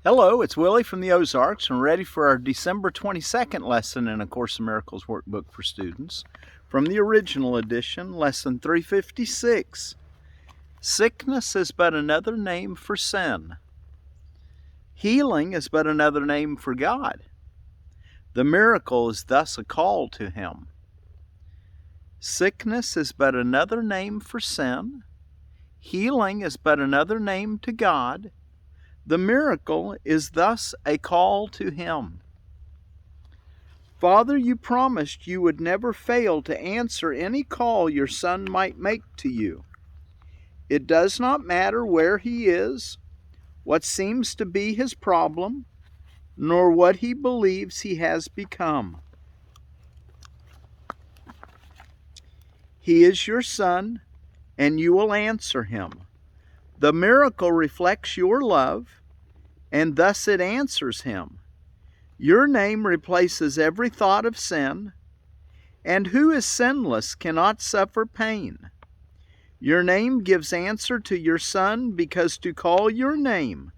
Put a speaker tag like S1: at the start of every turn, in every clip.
S1: Hello, it's Willie from the Ozarks, and we're ready for our December 22nd lesson in A Course in Miracles workbook for students from the original edition, lesson 356. Sickness is but another name for sin. Healing is but another name for God. The miracle is thus a call to Him. Sickness is but another name for sin. Healing is but another name to God. The miracle is thus a call to Him. Father, you promised you would never fail to answer any call your Son might make to you. It does not matter where he is, what seems to be his problem, nor what he believes he has become. He is your Son, and you will answer him. The miracle reflects your love, and thus it answers him. Your name replaces every thought of sin, and who is sinless cannot suffer pain. Your name gives answer to your Son, because to call your name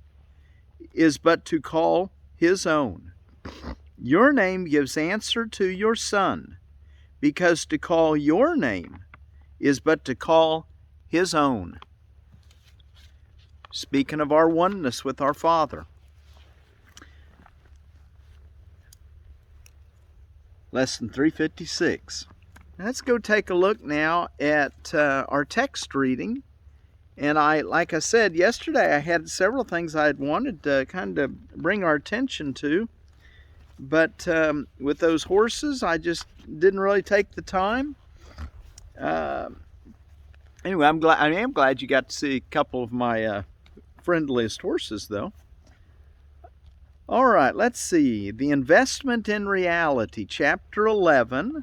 S1: is but to call His own. Your name gives answer to your Son, because to call your name is but to call His own. Speaking of our oneness with our Father. Lesson 356. Let's go take a look now at our text reading. And like I said yesterday, I had several things I had wanted to kind of bring our attention to. But with those horses, I just didn't really take the time. Anyway, I am glad you got to see a couple of my friendliest horses, though. All right, let's see. The Investment in Reality, Chapter 11.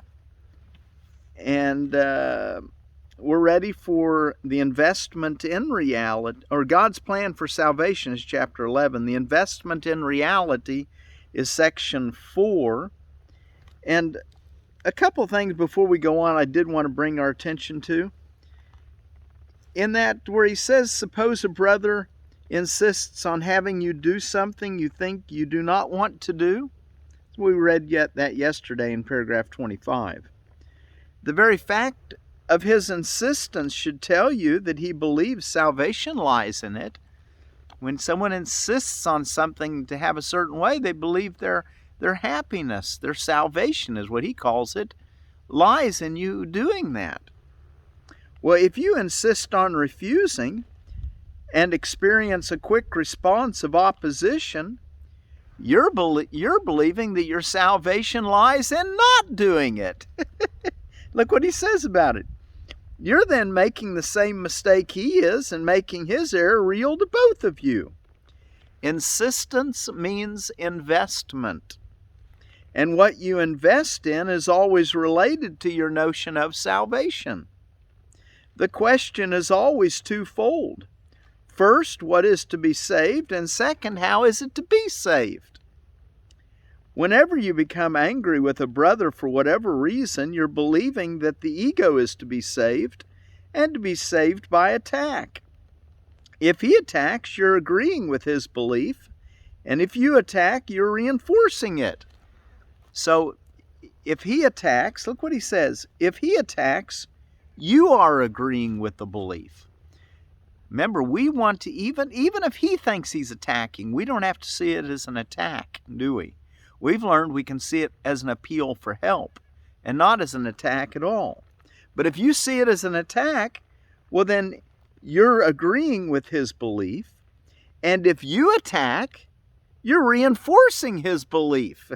S1: And we're ready for the investment in reality, or God's plan for salvation is Chapter 11. The Investment in Reality is Section 4. And a couple things before we go on I did want to bring our attention to. In that where he says, suppose a brother insists on having you do something you think you do not want to do. We read that yesterday in paragraph 25. The very fact of his insistence should tell you that he believes salvation lies in it. When someone insists on something to have a certain way, they believe their happiness, their salvation is what he calls it, lies in you doing that. Well, if you insist on refusing and experience a quick response of opposition, you're believing that your salvation lies in not doing it. Look what he says about it. You're then making the same mistake he is and making his error real to both of you. Insistence means investment. And what you invest in is always related to your notion of salvation. The question is always twofold. First, what is to be saved? And second, how is it to be saved? Whenever you become angry with a brother for whatever reason, you're believing that the ego is to be saved, and to be saved by attack. If he attacks, you're agreeing with his belief, and if you attack, you're reinforcing it. So, if he attacks, look what he says, if he attacks, you are agreeing with the belief. Remember, we want to, even if he thinks he's attacking, we don't have to see it as an attack, do we? We've learned we can see it as an appeal for help and not as an attack at all. But if you see it as an attack, well then you're agreeing with his belief. And if you attack, you're reinforcing his belief.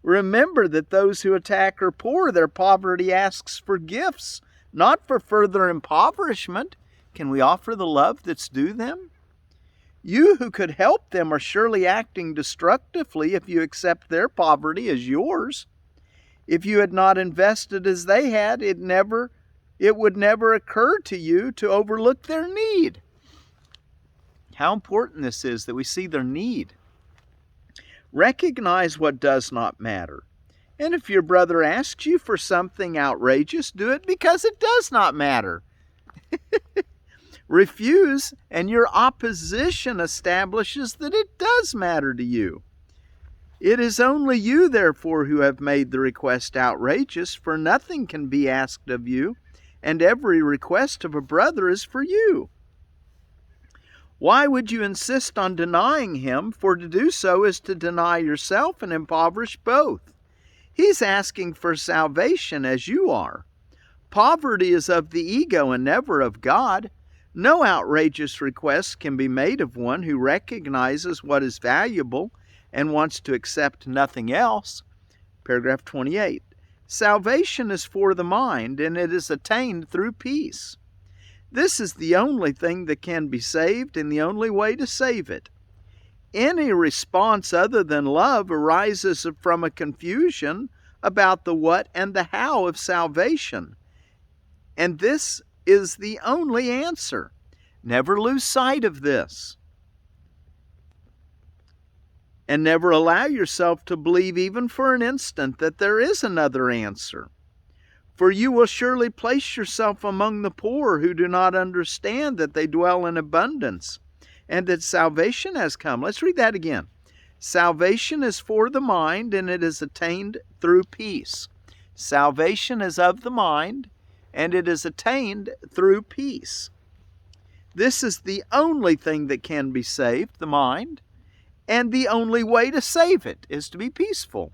S1: Remember that those who attack are poor. Their poverty asks for gifts, not for further impoverishment. Can we offer the love that's due them? You who could help them are surely acting destructively if you accept their poverty as yours. If you had not invested as they had, it would never occur to you to overlook their need. How important this is that we see their need. Recognize what does not matter. And if your brother asks you for something outrageous, do it because it does not matter. Refuse, and your opposition establishes that it does matter to you. It is only you, therefore, who have made the request outrageous, for nothing can be asked of you, and every request of a brother is for you. Why would you insist on denying him? For to do so is to deny yourself and impoverish both. He's asking for salvation as you are. Poverty is of the ego and never of God. No outrageous request can be made of one who recognizes what is valuable and wants to accept nothing else. Paragraph 28. Salvation is for the mind, and it is attained through peace. This is the only thing that can be saved and the only way to save it. Any response other than love arises from a confusion about the what and the how of salvation. And this is the only answer. Never lose sight of this. And never allow yourself to believe even for an instant that there is another answer. For you will surely place yourself among the poor who do not understand that they dwell in abundance and that salvation has come. Let's read that again. Salvation is for the mind, and it is attained through peace. Salvation is of the mind, and it is attained through peace. This is the only thing that can be saved, the mind, and the only way to save it is to be peaceful.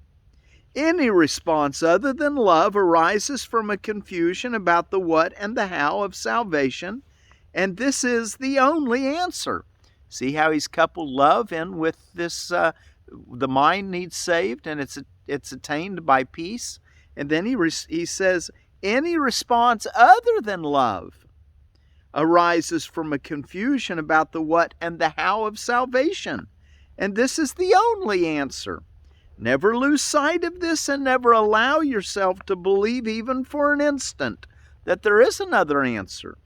S1: Any response other than love arises from a confusion about the what and the how of salvation, and this is the only answer. See how he's coupled love in with this, the mind needs saved, and it's attained by peace. And then he says, any response other than love arises from a confusion about the what and the how of salvation, and this is the only answer. Never lose sight of this, and never allow yourself to believe even for an instant that there is another answer.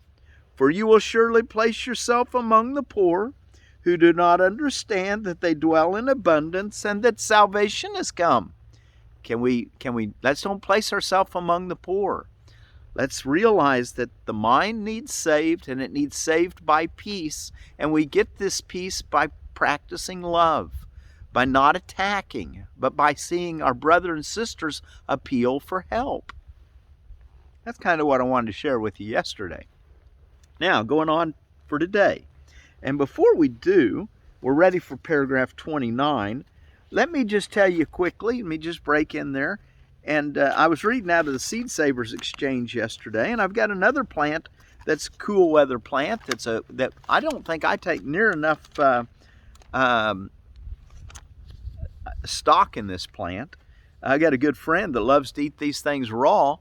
S1: For you will surely place yourself among the poor who do not understand that they dwell in abundance and that salvation has come. Let's don't place ourselves among the poor. Let's realize that the mind needs saved, and it needs saved by peace, and we get this peace by practicing love, by not attacking, but by seeing our brothers and sisters appeal for help. That's kind of what I wanted to share with you yesterday. Now, going on for today. And before we do, we're ready for paragraph 29. Let me just tell you quickly, let me just break in there. And I was reading out of the Seed Savers Exchange yesterday, and I've got another plant that's a cool weather plant that I don't think I take near enough stock in this plant. I got a good friend that loves to eat these things raw,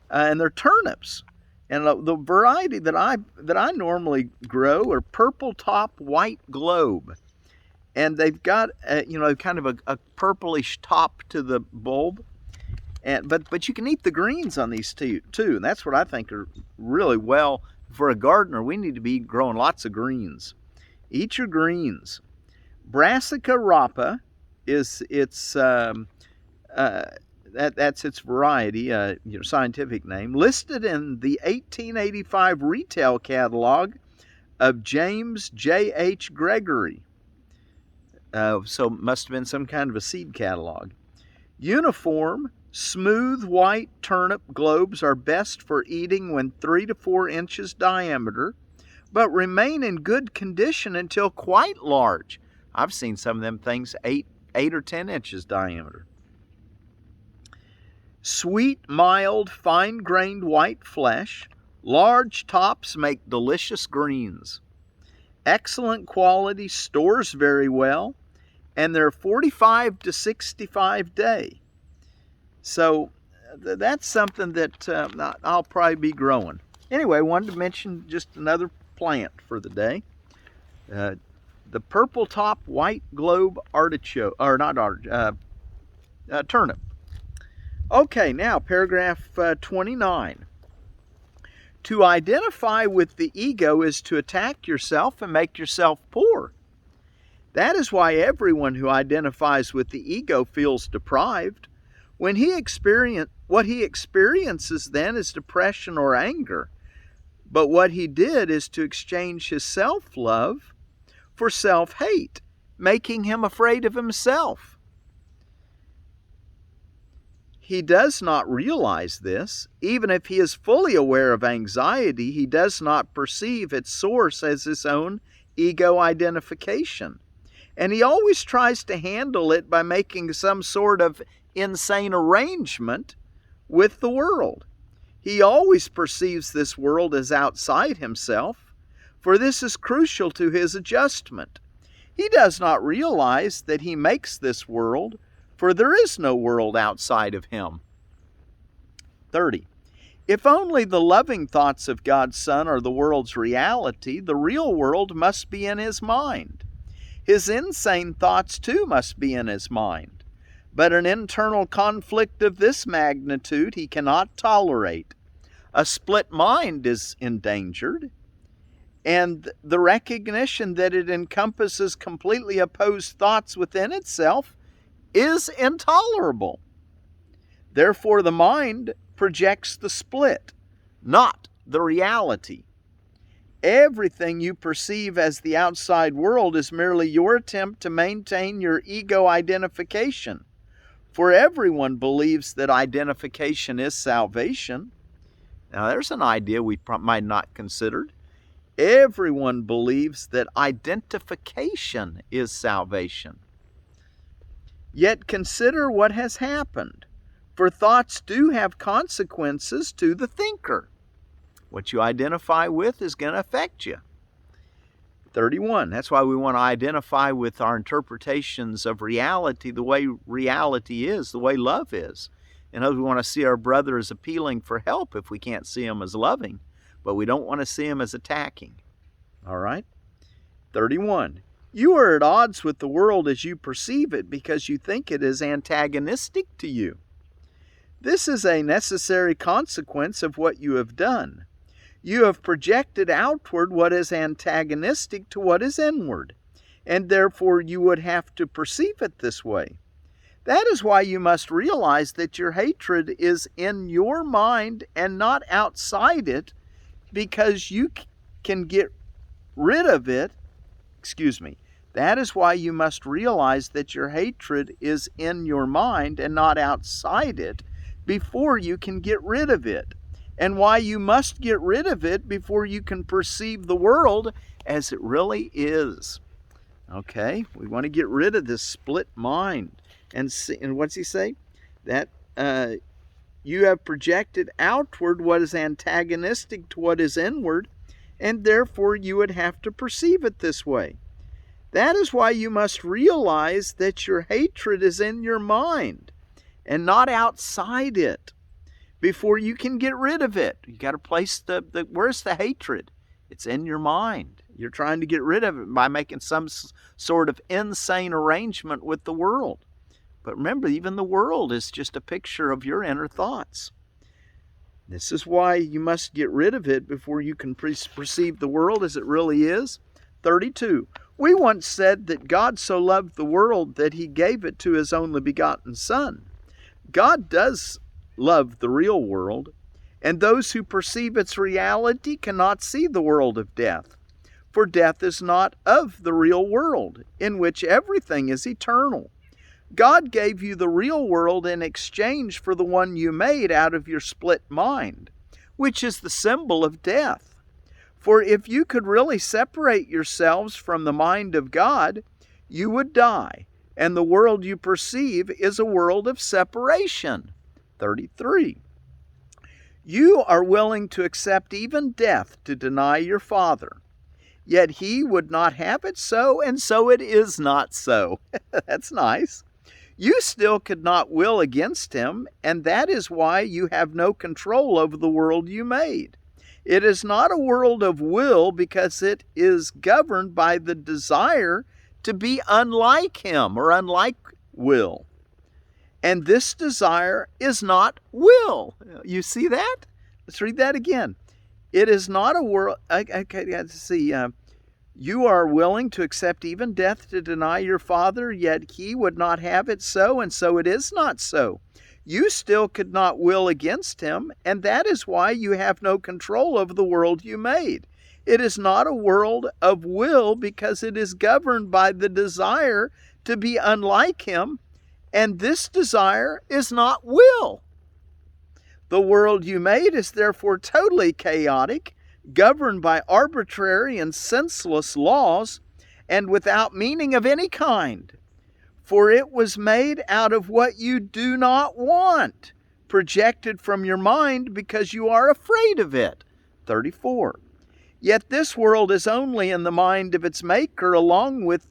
S1: and they're turnips. And the variety that I normally grow are purple top white globe, and they've got kind of a purplish top to the bulb. But you can eat the greens on these too, and that's what I think are really well for a gardener. We need to be growing lots of greens. Eat your greens. Brassica rapa is that's its variety, scientific name, listed in the 1885 retail catalog of James J.H. Gregory. So it must have been some kind of a seed catalog. Uniform, smooth white turnip globes are best for eating when 3 to 4 inches diameter, but remain in good condition until quite large. I've seen some of them things 8 or 10 inches diameter. Sweet, mild, fine-grained white flesh. Large tops make delicious greens. Excellent quality, stores very well, and they're 45 to 65 day. So that's something that I'll probably be growing. Anyway, I wanted to mention just another plant for the day. The purple top white globe artichoke, or not artichoke, turnip. Okay, now paragraph 29. To identify with the ego is to attack yourself and make yourself poor. That is why everyone who identifies with the ego feels deprived. What he experiences then is depression or anger. But what he did is to exchange his self-love for self-hate, making him afraid of himself. He does not realize this. Even if he is fully aware of anxiety, he does not perceive its source as his own ego identification. And he always tries to handle it by making some sort of insane arrangement with the world. He always perceives this world as outside himself, for this is crucial to his adjustment. He does not realize that he makes this world, for there is no world outside of him. 30. If only the loving thoughts of God's Son are the world's reality, the real world must be in his mind. His insane thoughts too must be in his mind. But an internal conflict of this magnitude he cannot tolerate. A split mind is endangered, and the recognition that it encompasses completely opposed thoughts within itself is intolerable. Therefore, the mind projects the split, not the reality. Everything you perceive as the outside world is merely your attempt to maintain your ego identification. For everyone believes that identification is salvation. Now, there's an idea we might not considered. Everyone believes that identification is salvation. Yet consider what has happened. For thoughts do have consequences to the thinker. What you identify with is going to affect you. 31. That's why we want to identify with our interpretations of reality the way reality is, the way love is. In other words, we want to see our brother as appealing for help if we can't see him as loving, but we don't want to see him as attacking. All right? 31. You are at odds with the world as you perceive it because you think it is antagonistic to you. This is a necessary consequence of what you have done. You have projected outward what is antagonistic to what is inward, and therefore you would have to perceive it this way. That is why you must realize that your hatred is in your mind and not outside it, because you can get rid of it. That is why you must realize that your hatred is in your mind and not outside it before you can get rid of it, and why you must get rid of it before you can perceive the world as it really is. Okay, we want to get rid of this split mind. And what's he say? That you have projected outward what is antagonistic to what is inward, and therefore you would have to perceive it this way. That is why you must realize that your hatred is in your mind and not outside it before you can get rid of it. You got to place where's the hatred? It's in your mind. You're trying to get rid of it by making some sort of insane arrangement with the world. But remember, even the world is just a picture of your inner thoughts. This is why you must get rid of it before you can perceive the world as it really is. 32. We once said that God so loved the world that he gave it to his only begotten Son. God does love the real world, and those who perceive its reality cannot see the world of death. For death is not of the real world, in which everything is eternal. God gave you the real world in exchange for the one you made out of your split mind, which is the symbol of death. For if you could really separate yourselves from the mind of God, you would die, and the world you perceive is a world of separation. 33. You are willing to accept even death to deny your Father. Yet he would not have it so, and so it is not so. That's nice. You still could not will against him, and that is why you have no control over the world you made. It is not a world of will because it is governed by the desire to be unlike him or unlike will. And this desire is not will. You see that? Let's read that again. It is not a world. Okay, let's see. You are willing to accept even death to deny your Father, yet he would not have it so, and so it is not so. you still could not will against him, and that is why you have no control over the world you made. It is not a world of will because it is governed by the desire to be unlike him, and this desire is not will. The world you made is therefore totally chaotic, governed by arbitrary and senseless laws, and without meaning of any kind. For it was made out of what you do not want, projected from your mind because you are afraid of it. 34. Yet this world is only in the mind of its maker along with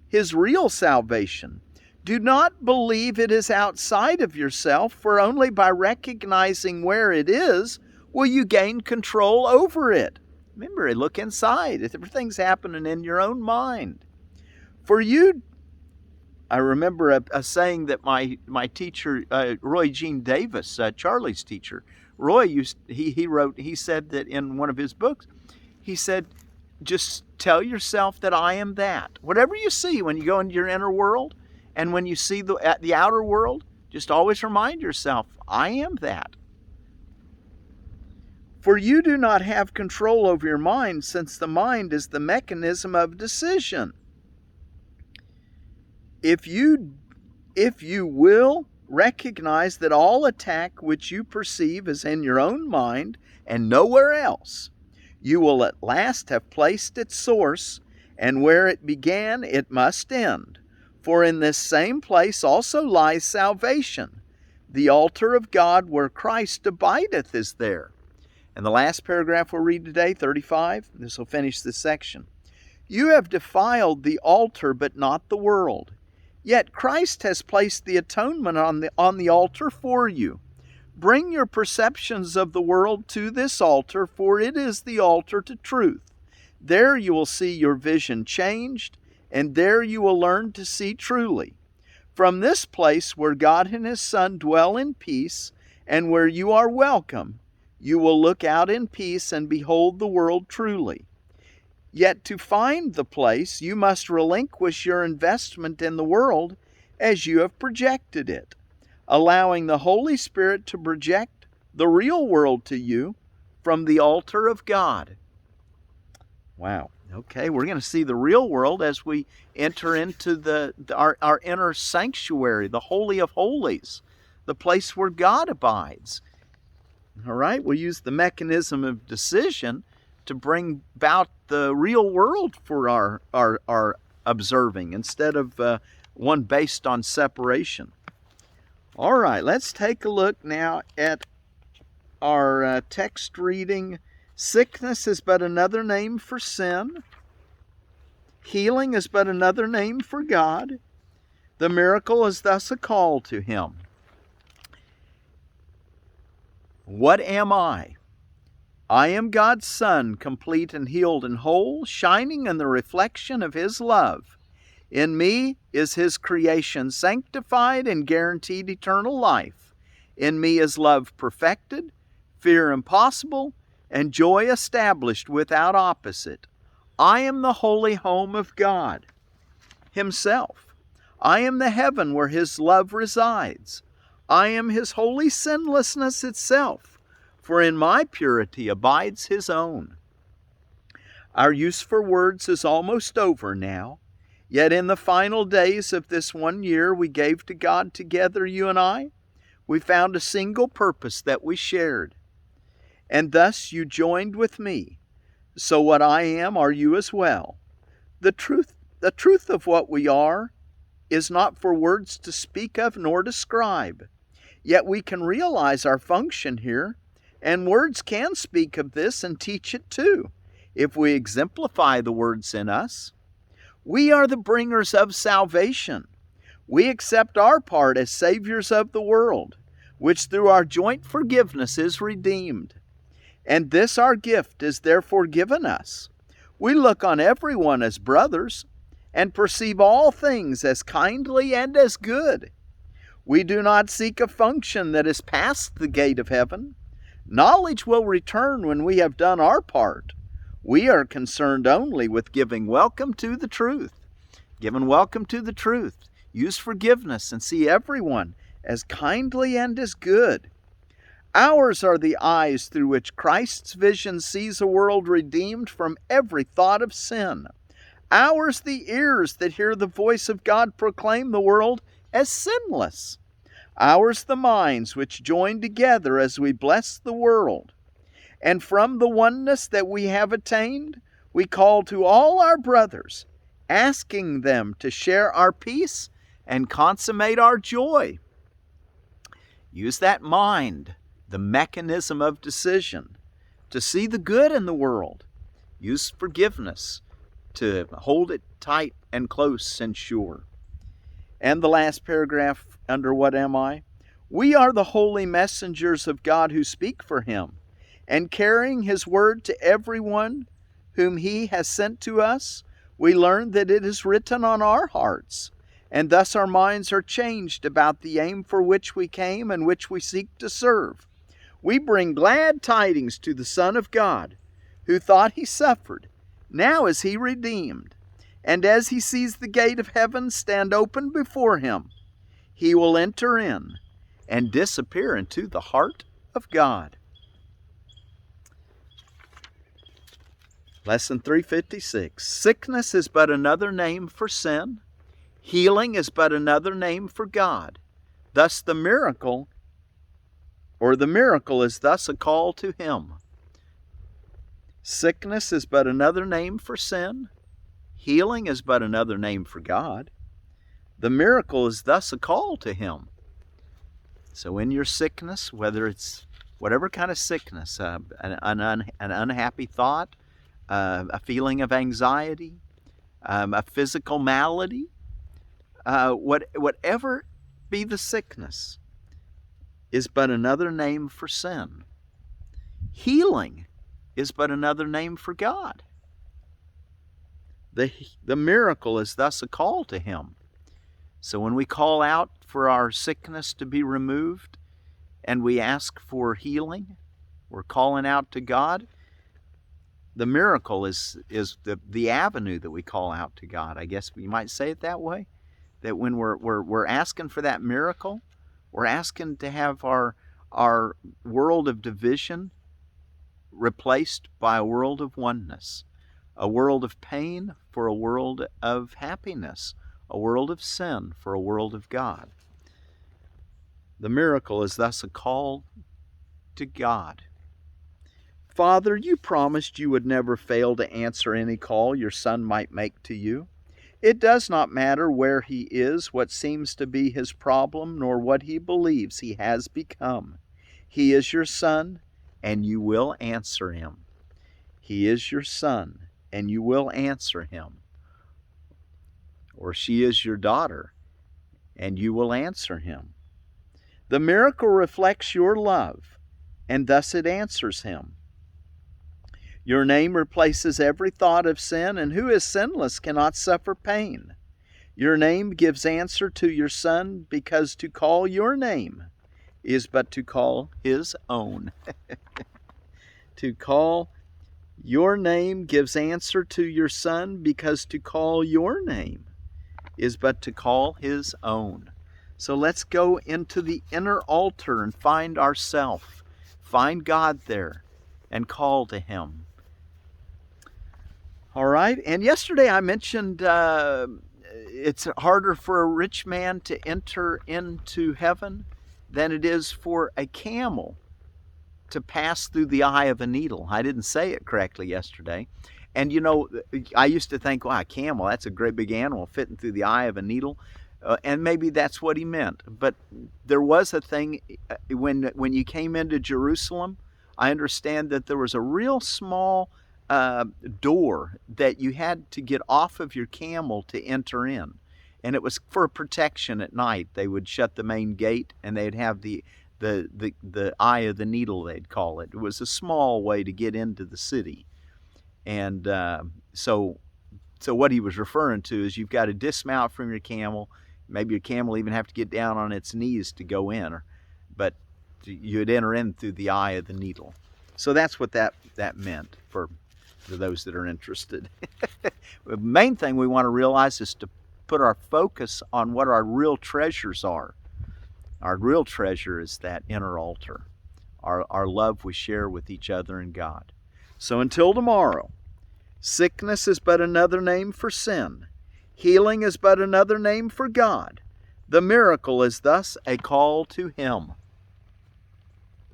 S1: his real salvation. Do not believe it is outside of yourself, for only by recognizing where it is will you gain control over it. Remember, look inside. Everything's happening in your own mind. I remember a saying that my teacher, Roy Gene Davis, Charlie's teacher, Roy he said that in one of his books, he said, just tell yourself that I am that. Whatever you see when you go into your inner world, and when you see the outer world, just always remind yourself, I am that. For you do not have control over your mind, since the mind is the mechanism of decision. If you will recognize that all attack which you perceive is in your own mind and nowhere else, you will at last have placed its source, and where it began it must end. For in this same place also lies salvation. The altar of God where Christ abideth is there. And the last paragraph we'll read today, 35, this will finish this section. You have defiled the altar, but not the world. Yet Christ has placed the atonement on the altar for you. Bring your perceptions of the world to this altar, for it is the altar to truth. There you will see your vision changed, and there you will learn to see truly. From this place where God and His Son dwell in peace, and where you are welcome, you will look out in peace and behold the world truly. Yet to find the place, you must relinquish your investment in the world as you have projected it, allowing the Holy Spirit to project the real world to you from the altar of God. Wow. Okay, we're going to see the real world as we enter into our inner sanctuary, the Holy of Holies, the place where God abides. All right, we'll use the mechanism of decision to bring about the real world for our observing instead of one based on separation. All right, let's take a look now at our text reading. Sickness is but another name for sin. Healing is but another name for God. The miracle is thus a call to Him. What am I? I am God's Son, complete and healed and whole, shining in the reflection of His love. In me is His creation sanctified and guaranteed eternal life. In me is love perfected, fear impossible, and joy established without opposite. I am the holy home of God Himself. I am the heaven where His love resides. I am His holy sinlessness itself, for in my purity abides His own. Our use for words is almost over now, yet in the final days of this 1 year we gave to God together, you and I, we found a single purpose that we shared. And thus you joined with me. So what I am are you as well. The truth of what we are is not for words to speak of nor describe. Yet we can realize our function here, and words can speak of this and teach it too, if we exemplify the words in us. We are the bringers of salvation. We accept our part as saviors of the world, which through our joint forgiveness is redeemed. And this our gift is therefore given us. We look on everyone as brothers, and perceive all things as kindly and as good. We do not seek a function that is past the gate of heaven. Knowledge will return when we have done our part. We are concerned only with giving welcome to the truth. Giving welcome to the truth. Use forgiveness and see everyone as kindly and as good. Ours are the eyes through which Christ's vision sees a world redeemed from every thought of sin. Ours the ears that hear the voice of God proclaim the world as sinless. Ours the minds which join together as we bless the world. And from the oneness that we have attained, we call to all our brothers, asking them to share our peace and consummate our joy. Use that mind, the mechanism of decision, to see the good in the world. Use forgiveness to hold it tight and close and sure. And the last paragraph under what am I? We are the holy messengers of God who speak for Him, and carrying His word to everyone whom He has sent to us, we learn that it is written on our hearts, and thus our minds are changed about the aim for which we came and which we seek to serve. We bring glad tidings to the Son of God, who thought He suffered. Now is He redeemed, and as He sees the gate of heaven stand open before Him, He will enter in and disappear into the heart of God. Lesson 356. Sickness is but another name for sin. Healing is but another name for God. Thus the miracle is thus a call to Him. Sickness is but another name for sin. Healing is but another name for God. The miracle is thus a call to Him. So in your sickness, whether it's whatever kind of sickness, an unhappy thought, a feeling of anxiety, a physical malady, whatever be the sickness, is but another name for sin. Healing is but another name for God. The miracle is thus a call to Him. So when we call out for our sickness to be removed and we ask for healing, we're calling out to God. The miracle is the avenue that we call out to God. I guess you might say it that way. That when we're asking for that miracle, we're asking to have our world of division replaced by a world of oneness, a world of pain for a world of happiness, a world of sin for a world of God. The miracle is thus a call to God. Father, you promised you would never fail to answer any call your Son might make to you. It does not matter where He is, what seems to be His problem, nor what He believes He has become. He is your Son, and you will answer Him. He is your Son, and you will answer Him. Or she is your daughter, and you will answer Him. The miracle reflects your love, and thus it answers Him. Your name replaces every thought of sin, and who is sinless cannot suffer pain. Your name gives answer to your Son, because to call your name is but to call His own. To call your name gives answer to your Son, because to call your name is but to call His own. So let's go into the inner altar and find ourselves, find God there, and call to Him. All right, and yesterday I mentioned it's harder for a rich man to enter into heaven than it is for a camel to pass through the eye of a needle. I didn't say it correctly yesterday. And you know, I used to think, wow, a camel, that's a great big animal fitting through the eye of a needle. And maybe that's what he meant. But there was a thing, when you came into Jerusalem, I understand that there was a real small door that you had to get off of your camel to enter in. And it was for protection at night. They would shut the main gate, and they'd have the eye of the needle, they'd call it. It was a small way to get into the city. And so what he was referring to is you've got to dismount from your camel. Maybe your camel even have to get down on its knees to go in, but you'd enter in through the eye of the needle. So that's what that meant for those that are interested. The main thing we want to realize is to put our focus on what our real treasures are. Our real treasure is that inner altar, our love we share with each other and God. So until tomorrow, sickness is but another name for sin. Healing is but another name for God. The miracle is thus a call to Him.